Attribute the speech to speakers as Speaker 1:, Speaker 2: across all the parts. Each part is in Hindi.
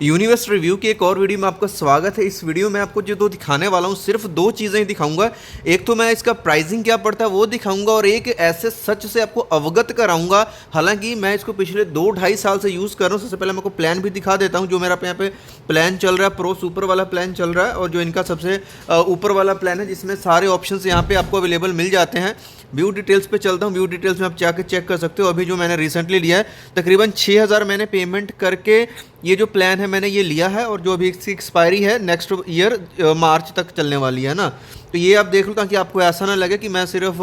Speaker 1: यूनिवर्स रिव्यू की एक और वीडियो में आपका स्वागत है। इस वीडियो में आपको जो दो दिखाने वाला हूँ, सिर्फ दो चीज़ें ही दिखाऊंगा। एक तो मैं इसका प्राइसिंग क्या पड़ता है वो दिखाऊंगा और एक ऐसे सच से आपको अवगत कराऊंगा। हालांकि मैं इसको पिछले 2-2.5 साल से यूज़ कर रहा हूँ। सबसे पहले मैं आपको प्लान भी दिखा देता हूँ। जो मेरा यहाँ पे प्लान चल रहा है, प्रो सुपर वाला प्लान चल रहा है और जो इनका सबसे ऊपर वाला प्लान है जिसमें सारे ऑप्शन यहाँ पे आपको अवेलेबल मिल जाते हैं। व्यू डिटेल्स पे चलता हूँ। व्यू डिटेल्स में आप जाकर चेक कर सकते हो। अभी जो मैंने रिसेंटली लिया है तकरीबन 6,000 मैंने पेमेंट करके ये जो प्लान है मैंने ये लिया है और जो अभी इसकी एक्सपायरी है नेक्स्ट ईयर मार्च तक चलने वाली है ना। तो ये आप देख लो ताकि आपको ऐसा ना लगे कि मैं सिर्फ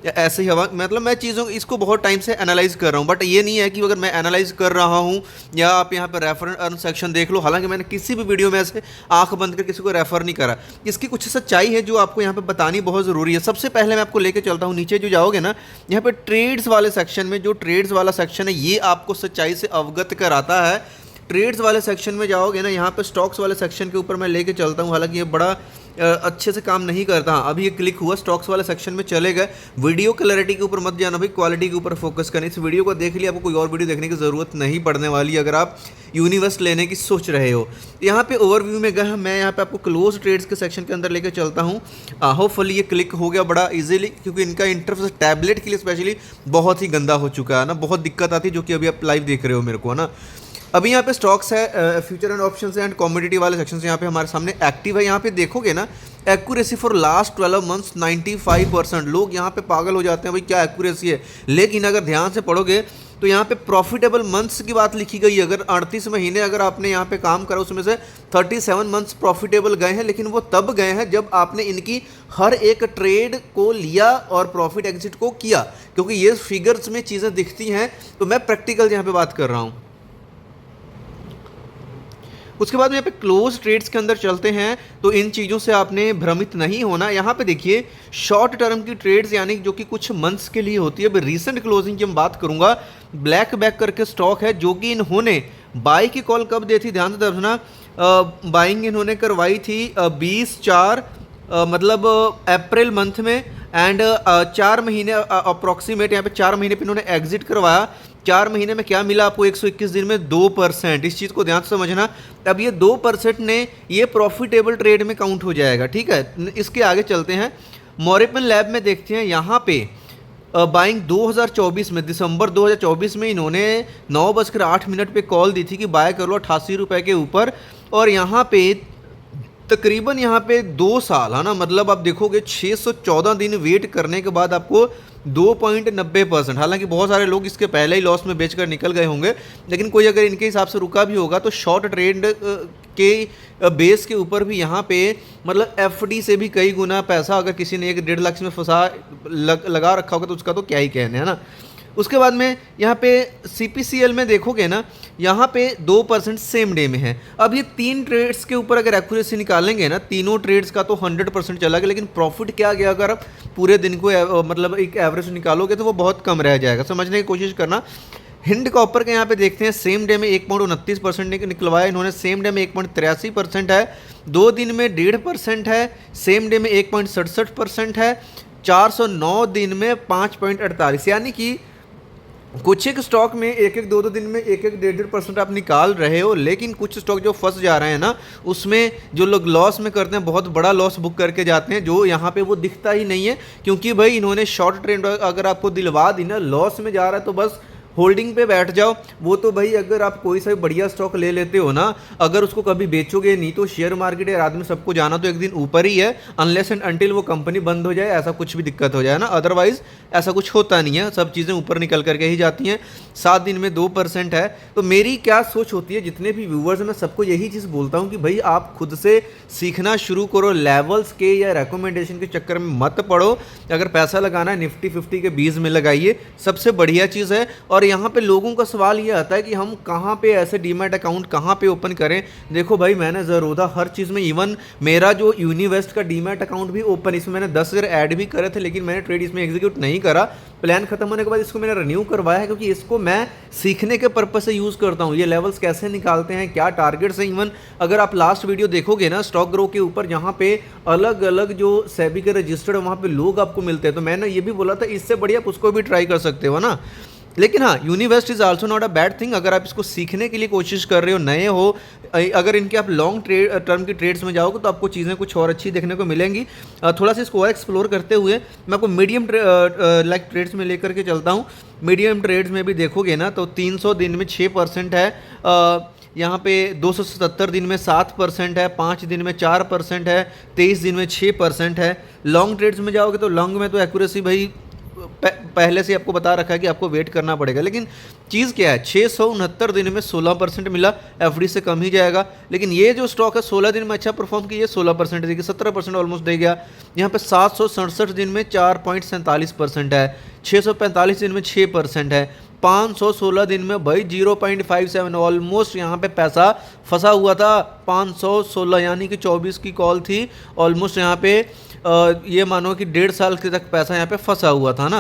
Speaker 1: ऐसे ही हवा, मतलब मैं चीज़ों इसको बहुत टाइम से एनालाइज कर रहा हूँ। बट ये नहीं है कि अगर मैं एनालाइज कर रहा हूँ या आप यहाँ पर रेफर अर्न सेक्शन देख लो। हालांकि मैंने किसी भी वीडियो में ऐसे आंख बंद कर किसी को रेफर नहीं करा। इसकी कुछ सच्चाई है जो आपको यहाँ पे बतानी बहुत ज़रूरी है। सबसे पहले मैं आपको लेके चलता हूँ नीचे जो जाओगे ना, यहाँ पे ट्रेड्स वाले सेक्शन में, जो ट्रेड्स वाला सेक्शन है ये आपको सच्चाई से अवगत कराता है। ट्रेड्स वाले सेक्शन में जाओगे ना, यहाँ पे स्टॉक्स वाले सेक्शन के ऊपर मैं लेके चलता हूँ। हालांकि ये बड़ा अच्छे से काम नहीं करता। हाँ, अभी ये क्लिक हुआ, स्टॉक्स वाले सेक्शन में चले गए। वीडियो क्लैरिटी के ऊपर मत जाना भाई, क्वालिटी के ऊपर फोकस करना। इस वीडियो को देख लिया, आपको कोई और वीडियो देखने की ज़रूरत नहीं पड़ने वाली अगर आप यूनिवर्स लेने की सोच रहे हो। यहाँ पे ओवरव्यू में गया, मैं यहाँ पे आपको क्लोज ट्रेड्स के सेक्शन के अंदर लेके चलता हूँ। होपफुली ये क्लिक हो गया बड़ा इजीली, क्योंकि इनका इंटरफेस टैबलेट के लिए स्पेशली बहुत ही गंदा हो चुका है ना। बहुत दिक्कत आती है, जो कि अभी आप लाइव देख रहे हो मेरे को ना। अभी यहाँ पे स्टॉक्स है, future and options and commodity वाले सेक्शन यहाँ पे हमारे सामने एक्टिव है। यहाँ पे देखोगे ना, एक्यूरेसी फॉर लास्ट 12 मंथ्स 95%। लोग यहाँ पे पागल हो जाते हैं भाई क्या एक्यूरेसी है, लेकिन अगर ध्यान से पढ़ोगे तो यहाँ पे प्रॉफिटेबल मंथ्स की बात लिखी गई है। अगर 38 महीने अगर आपने यहाँ पे काम करा, उसमें से 37 मंथ्स प्रॉफिटेबल गए हैं, लेकिन वो तब गए हैं जब आपने इनकी हर एक ट्रेड को लिया और प्रॉफिट एग्जिट को किया, क्योंकि ये फिगर्स में चीज़ें दिखती हैं। तो मैं प्रैक्टिकल यहाँ पे बात कर रहा हूँ। उसके बाद में यहाँ पे क्लोज ट्रेड्स के अंदर चलते हैं, तो इन चीज़ों से आपने भ्रमित नहीं होना। यहाँ पे देखिए शॉर्ट टर्म की ट्रेड्स यानी जो कि कुछ मंथ्स के लिए होती है। अभी रिसेंट क्लोजिंग की हम बात करूँगा, ब्लैक बैक करके स्टॉक है जो कि इन्होंने बाई की कॉल कब दी थी, ध्यान से दर्शना। बाइंग इन्होंने करवाई थी 20/4 मतलब अप्रैल मंथ में, एंड 4 महीने अप्रॉक्सीमेट यहाँ पे 4 महीने पे इन्होंने एग्जिट करवाया। 4 महीने में क्या मिला आपको, 121 दिन में 2%। इस चीज़ को ध्यान से समझना। अब ये 2% ने ये प्रॉफिटेबल ट्रेड में काउंट हो जाएगा, ठीक है। इसके आगे चलते हैं, मॉरिपन लैब में देखते हैं। यहाँ पे बाइंग 2024 में, दिसंबर 2024 में इन्होंने 9:08 पे कॉल दी थी कि बाय कर लो 88 रुपये के ऊपर। और यहाँ पे तकरीबन यहाँ पे 2 साल है ना, मतलब आप देखोगे 614 दिन वेट करने के बाद आपको 2.90%। हालांकि बहुत सारे लोग इसके पहले ही लॉस में बेचकर निकल गए होंगे, लेकिन कोई अगर इनके हिसाब से रुका भी होगा तो शॉर्ट ट्रेड के बेस के ऊपर भी यहाँ पे मतलब एफडी से भी कई गुना पैसा अगर किसी ने 1-1.5 लाख में फंसा लगा रखा होगा तो उसका तो क्या ही कहने, है ना। उसके बाद में यहाँ पे CPCL में देखोगे ना, यहाँ पे 2% सेम डे में है। अब ये 3 ट्रेड्स के ऊपर अगर एक्यूरेसी निकालेंगे ना, तीनों ट्रेड्स का तो 100% चला गया, लेकिन प्रॉफिट क्या गया अगर आप पूरे दिन को मतलब एक एवरेज निकालोगे तो वो बहुत कम रह जाएगा। समझने की कोशिश करना। हिंड कॉपर के यहाँ पे देखते हैं, सेम डे में 1.29% निकलवाया इन्होंने, सेम डे में 1.83% है, 2 दिन में 1.5% है, सेम डे में 1.67% है, 409 दिन में 5.48। यानी कि कुछ एक स्टॉक में 1-1, 2-2 दिन में 1-1, 1.5% आप निकाल रहे हो, लेकिन कुछ स्टॉक जो फंस जा रहे हैं ना, उसमें जो लोग लॉस में करते हैं बहुत बड़ा लॉस बुक करके जाते हैं, जो यहाँ पे वो दिखता ही नहीं है। क्योंकि भाई इन्होंने शॉर्ट ट्रेंड अगर आपको दिलवा दी ना, लॉस में जा रहा है तो बस होल्डिंग पे बैठ जाओ। वो तो भाई अगर आप कोई सा बढ़िया स्टॉक ले लेते हो ना, अगर उसको कभी बेचोगे नहीं तो शेयर मार्केट या आदमी सबको जाना तो एक दिन ऊपर ही है, अनलेस एंड अनटिल वो कंपनी बंद हो जाए, ऐसा कुछ भी दिक्कत हो जाए ना। अदरवाइज ऐसा कुछ होता नहीं है, सब चीज़ें ऊपर निकल करके ही जाती हैं। 7 दिन में 2% है। तो मेरी क्या सोच होती है, जितने भी व्यूवर्स हैं मैं सबको यही चीज़ बोलता हूँ कि भाई आप खुद से सीखना शुरू करो, लेवल्स के या रिकमेंडेशन के चक्कर में मत पड़ो। अगर पैसा लगाना है निफ्टी 50 के 20 में लगाइए, सबसे बढ़िया चीज़ है। और यहाँ पे लोगों का सवाल ये आता है कि हम कहाँ पे ऐसे डीमैट अकाउंट कहाँ पे ओपन करें। देखो भाई मैंने ज़रूरत हर चीज़ में, इवन मेरा जो यूनिवेस्ट का डीमैट अकाउंट भी ओपन, इसमें मैंने 10,000 ऐड भी करे थे, लेकिन मैंने ट्रेड इसमें एग्जीक्यूट नहीं करा। प्लान खत्म होने के बाद इसको मैंने रिन्यू करवाया है, क्योंकि इसको मैं सीखने के पर्पज से यूज़ करता हूँ। ये लेवल्स कैसे निकालते हैं, क्या टारगेट्स हैं। इवन अगर आप लास्ट वीडियो देखोगे ना स्टॉक ग्रो के ऊपर, जहाँ पे अलग अलग जो सेबी के रजिस्टर्ड वहाँ पे लोग आपको मिलते हैं, तो मैंने ये भी बोला था इससे बढ़िया आप उसको भी ट्राई कर सकते हो ना। लेकिन हाँ, Univest is also not a bad thing. अगर आप इसको सीखने के लिए कोशिश कर रहे हो, नए हो, अगर इनके आप लॉन्ग टर्म की ट्रेड्स में जाओगे तो आपको चीज़ें कुछ और अच्छी देखने को मिलेंगी। थोड़ा सा इसको और एक्सप्लोर करते हुए मैं आपको मीडियम लाइक ट्रेड्स में लेकर के चलता हूँ। मीडियम ट्रेड्स में भी देखोगे ना तो 300 दिन में 6% है, यहाँ पे 277 दिन में 7% है, 5 दिन में 4% है, 23 दिन में 6% है। लॉन्ग ट्रेड्स में जाओगे तो लॉन्ग में तो एक्यूरेसी भाई पहले से आपको बता रखा है कि आपको वेट करना पड़ेगा। लेकिन चीज़ क्या है, 669 दिन में 16% मिला, एफडी से कम ही जाएगा। लेकिन ये जो स्टॉक है 16 दिन में अच्छा परफॉर्म किया, 16% देगी, 17% ऑलमोस्ट दे गया। यहाँ पे 767 दिन में 4.47% है, 645 दिन में 6% है, 516 दिन में भाई 0.57, ऑलमोस्ट यहाँ पे पैसा फंसा हुआ था। 516 यानी कि 24 की कॉल थी, ऑलमोस्ट यहाँ पे ये मानो कि 1.5 साल के तक पैसा यहाँ पे फंसा हुआ था ना।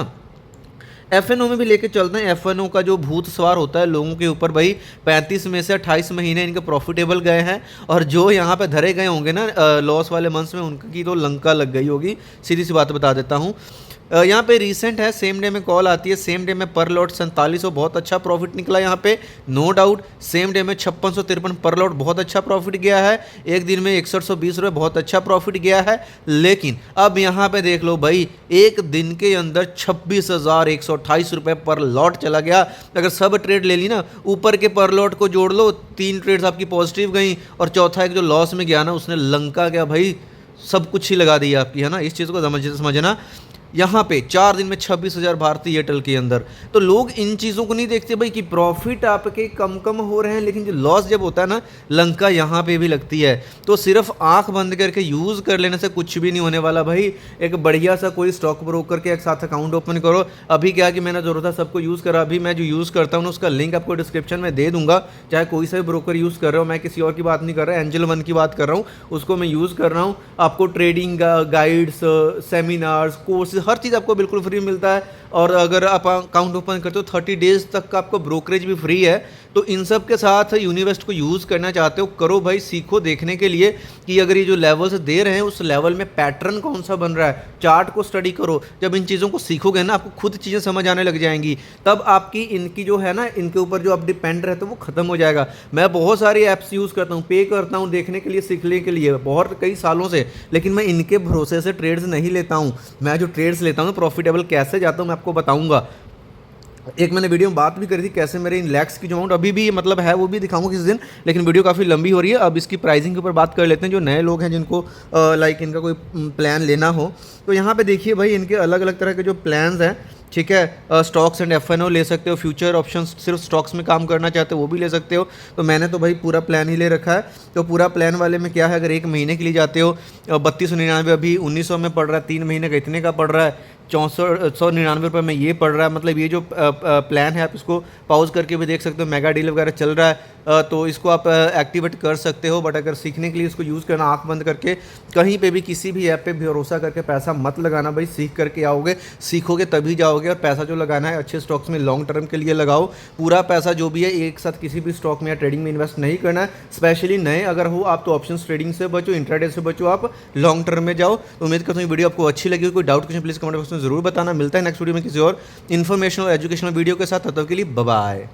Speaker 1: एफएनओ में भी लेके चलते हैं। एफएनओ का जो भूत सवार होता है लोगों के ऊपर भाई, 35 में से 28 महीने इनके प्रॉफिटेबल गए हैं, और जो यहाँ पे धरे गए होंगे ना लॉस वाले मंथ्स में, उनकी तो लंका लग गई होगी। सीधी सी बात बता देता हूँ। यहाँ पे रिसेंट है, सेम डे में कॉल आती है, सेम डे में पर लॉट 4700 बहुत अच्छा प्रॉफिट निकला यहाँ पे, नो डाउट। सेम डे में 5653 पर लॉट बहुत अच्छा प्रॉफिट गया है। एक दिन में 6120 रुपये बहुत अच्छा प्रॉफिट गया है। लेकिन अब यहाँ पे देख लो भाई, एक दिन के अंदर 26,128 रुपये पर लॉट चला गया। अगर सब ट्रेड ले ली ना, ऊपर के पर लॉट को जोड़ लो, 3 ट्रेड्स आपकी पॉजिटिव गई, और चौथा एक जो लॉस में गया ना, उसने लंका गया भाई, सब कुछ ही लगा दिया आपकी, है ना। इस चीज़ को समझना। यहाँ पे 4 दिन में 26,000 भारतीय एयरटेल के अंदर। तो लोग इन चीज़ों को नहीं देखते भाई कि प्रॉफिट आपके कम हो रहे हैं, लेकिन जो लॉस जब होता है ना, लंका यहाँ पे भी लगती है। तो सिर्फ आंख बंद करके यूज़ कर लेने से कुछ भी नहीं होने वाला भाई। एक बढ़िया सा कोई स्टॉक ब्रोकर के एक साथ अकाउंट ओपन करो। अभी क्या कि मैंने ज़रूरत था सबको यूज़ करा, अभी मैं जो यूज़ करता हूँ उसका लिंक आपको डिस्क्रिप्शन में दे दूंगा। चाहे कोई सा भी ब्रोकर यूज़ कर रहा हूँ, मैं किसी और की बात नहीं कर रहा, एंजल वन की बात कर रहा हूँ, उसको मैं यूज़ कर रहा हूँ। आपको ट्रेडिंग गाइड्स, सेमिनार्स, कोर्सेज, हर चीज़ आपको बिल्कुल फ्री मिलता है। और अगर आप अकाउंट ओपन करते हो 30 डेज तक का आपको ब्रोकरेज भी फ्री है। तो इन सब के साथ यूनिवेस्ट को यूज़ करना चाहते हो, करो भाई, सीखो देखने के लिए कि अगर ये जो लेवल्स दे रहे हैं उस लेवल में पैटर्न कौन सा बन रहा है, चार्ट को स्टडी करो। जब इन चीज़ों को सीखोगे ना, आपको खुद चीज़ें समझ आने लग जाएंगी, तब आपकी इनकी जो है ना, इनके ऊपर जो आप डिपेंड रहते हो वो खत्म हो जाएगा। मैं बहुत सारी ऐप्स यूज़ करता हूँ, पे करता हूँ देखने के लिए, सीखने के लिए, बहुत कई सालों से, लेकिन मैं इनके भरोसे से ट्रेड्स नहीं लेता हूँ। मैं जो ट्रेड्स लेता हूँ प्रॉफिटेबल कैसे जाता हूँ मैं आपको बताऊँगा। एक मैंने वीडियो में बात भी करी थी कैसे मेरे इन लैक्स की जो अमाउंट अभी भी मतलब है वो भी दिखाऊंगा किसी दिन, लेकिन वीडियो काफ़ी लंबी हो रही है। अब इसकी प्राइसिंग के ऊपर बात कर लेते हैं। जो नए लोग हैं जिनको लाइक इनका कोई प्लान लेना हो, तो यहाँ पे देखिए भाई, इनके अलग अलग तरह के जो प्लान्स हैं, ठीक है। स्टॉक्स एंड एफएनओ ले सकते हो, फ्यूचर ऑप्शंस, सिर्फ स्टॉक्स में काम करना चाहते हो वो भी ले सकते हो। तो मैंने तो भाई पूरा प्लान ही ले रखा है। तो पूरा प्लान वाले में क्या है, अगर 1 महीने के लिए जाते हो 3299 अभी 1900 में पड़ रहा है, 3 महीने का इतने का पड़ रहा है, 6499 रुपये में ये पड़ रहा है। मतलब ये जो प्लान है आप इसको पॉज करके भी देख सकते हो, मेगा डील वगैरह चल रहा है, तो इसको आप एक्टिवेट कर सकते हो। बट अगर सीखने के लिए इसको यूज़ करना, आँख बंद करके कहीं पे भी किसी भी ऐप पे भरोसा करके पैसा मत लगाना भाई। सीख करके आओगे, सीखोगे तभी जाओगे। और पैसा जो लगाना है अच्छे स्टॉक्स में लॉन्ग टर्म के लिए लगाओ। पूरा पैसा जो भी है एक साथ किसी भी स्टॉक में या ट्रेडिंग में इन्वेस्ट नहीं करना है। स्पेशली नए अगर हो आप तो ऑप्शन ट्रेडिंग से बचो, इंट्राडे से बचो, आप लॉन्ग टर्म में जाओ। तो उम्मीद करता हूँ वीडियो आपको अच्छी लगी। कोई doubt question please comment box में जरूर बताना। मिलता है नेक्स्ट वीडियो में किसी और इन्फॉर्मेशनल और एजुकेशनल वीडियो के साथ। तब तक के लिए बाय बाय।